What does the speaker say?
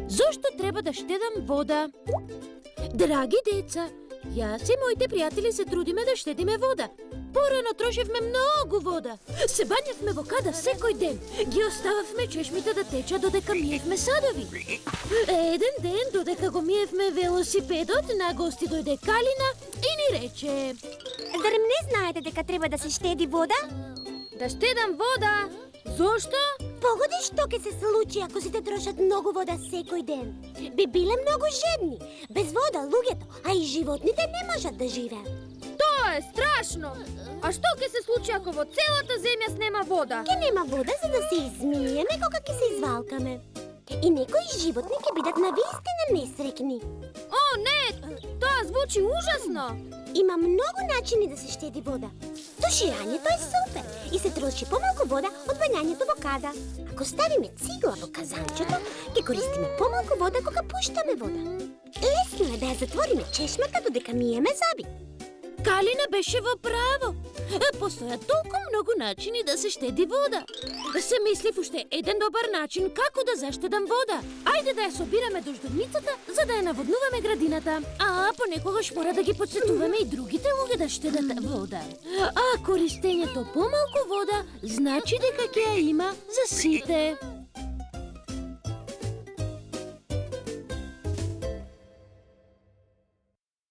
Зошто треба да штедам вода? Драги деца, јас и моите пријатели се трудиме да штедиме вода. Порано трошевме многу вода. Се бањавме во када секој ден. Ги остававме чешмите да течат додека миевме садови. Еден ден, додека го миевме велосипедот, на гости дојде Калина и ни рече: Зарем не знаете дека треба да се штеди вода? Да штедам вода? Зошто? Погоди што ќе се случи ако сите трошат многу вода секој ден. Би биле многу жедни. Без вода луѓето, а и животните не можат да живеат. Тоа е страшно! А што ќе се случи ако во целата земја снема вода? Ке нема вода за да се измиеме кога ќе се извалкаме. И некои животни ќе бидат навистина несрекни. О, не! Тоа звучи ужасно! Има многу начини да се штеди вода. Туширањето е супер и се троши помалку вода од бањањето во када. Ако ставиме цигла во казанчето, ќе користиме помалку вода кога пуштаме вода. Лесно е да ја затвориме чешмата додека миеме зоби. Калина беше во право. Постојат толку многу начини да се штеди вода. Се мислив уште еден добар начин како да заштедам вода. Ајде да ја собираме дождовницата за да ја наводнуваме градината. А понекогаш мора да ги потсетуваме и другите луѓе да штедат вода. А користењето помалку вода значи дека ќе ја има за сите.